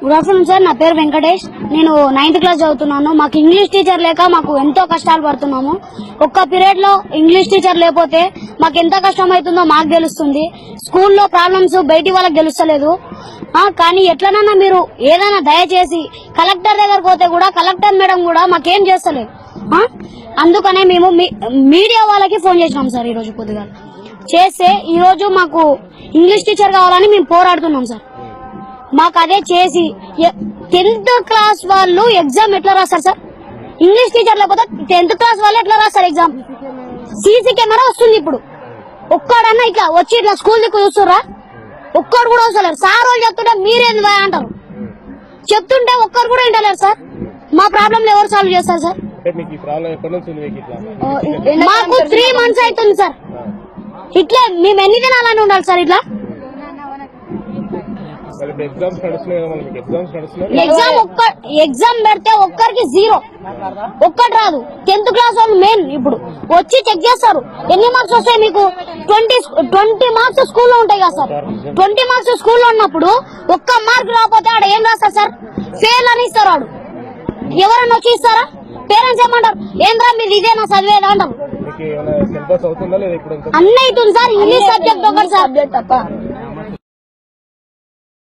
Good afternoon sir, నా పేరు వెంకటేష్. నేను 9th క్లాస్ చదువుతున్నాను. మాకు ఇంగ్లీష్ టీచర్ లేక మాకు ఎంతో కష్టాలు పడుతున్నాము. ఒక్క పీరియడ్ లో ఇంగ్లీష్ టీచర్ లేకపోతే మాకు ఎంత కష్టం అవుతుందో మాకు తెలుస్తుంది. స్కూల్లో ప్రాబ్లమ్స్ బయటి వాళ్ళకి తెలుస్తలేదు. కానీ ఎట్లనన్నా మీరు ఏదైనా దయచేసి కలెక్టర్ దగ్గరకు పోతే కూడా కలెక్టర్ మేడం కూడా మాకేం చేస్తలేదు. అందుకనే మేము మీడియా వాళ్ళకి ఫోన్ చేసినాం సార్. ఈ రోజు పొద్దుగా చేస్తే ఈ రోజు మాకు ఇంగ్లీష్ టీచర్ కావాలని మేము పోరాడుతున్నాం సార్. మాకు అదే చేసి 10th క్లాస్ వాళ్ళు ఎగ్జామ్ ఎట్లా రాస్తారు సార్? ఇంగ్లీష్ టీచర్ లేకపోతే 10th క్లాస్ వాళ్ళు ఎట్లా రాస్తారు ఎగ్జామ్? సీసీ కెమెరా వస్తుంది. ఇప్పుడు ఒక్కడన్నా ఇట్లా వచ్చి ఇట్లా స్కూల్ దిక్కు చూస్తుర్రా? ఒక్కడు కూడా వస్తలేరు. సార్ వాళ్ళు చెప్తుంటే మీరేంది అంటారు. చెప్తుంటే ఒక్కరు కూడా వింటలేరు సార్. మా ప్రాబ్లం ఎవరు సాల్వ్ చేస్తారు సార్? మాకు 3 months అవుతుంది సార్. ఇట్లా మేము ఎన్ని దినాలని ఉండాలి సార్? ఇట్లా ఎగ్జామ్ పెడితే ఒక్కరికి 0, ఒక్కటి రాదు. 10th క్లాస్ వాళ్ళు మెయిన్ ఇప్పుడు వచ్చి చెక్ చేస్తారు. ఎన్ని మార్క్స్ వస్తాయి మీకు? 20 మార్క్స్ స్కూల్లో ఉంటాయి కదా సార్. 20 మార్క్స్ స్కూల్లో ఉన్నప్పుడు ఒక్క మార్క్ రాకపోతే ఆడ ఏం రాస్తారు సార్? ఫెయిల్ అని ఇస్తారు. వాడు ఎవరన్నా వచ్చి ఇస్తారా? పేరెంట్స్ ఏమంటారు? ఏంద్రా మీరు ఇదేనా చదివేదా అంటారు. అన్నీ అవుతుంది సార్. ఇంగ్లీష్ సబ్జెక్ట్ ఒకటి సబ్జెక్ట్ తప్ప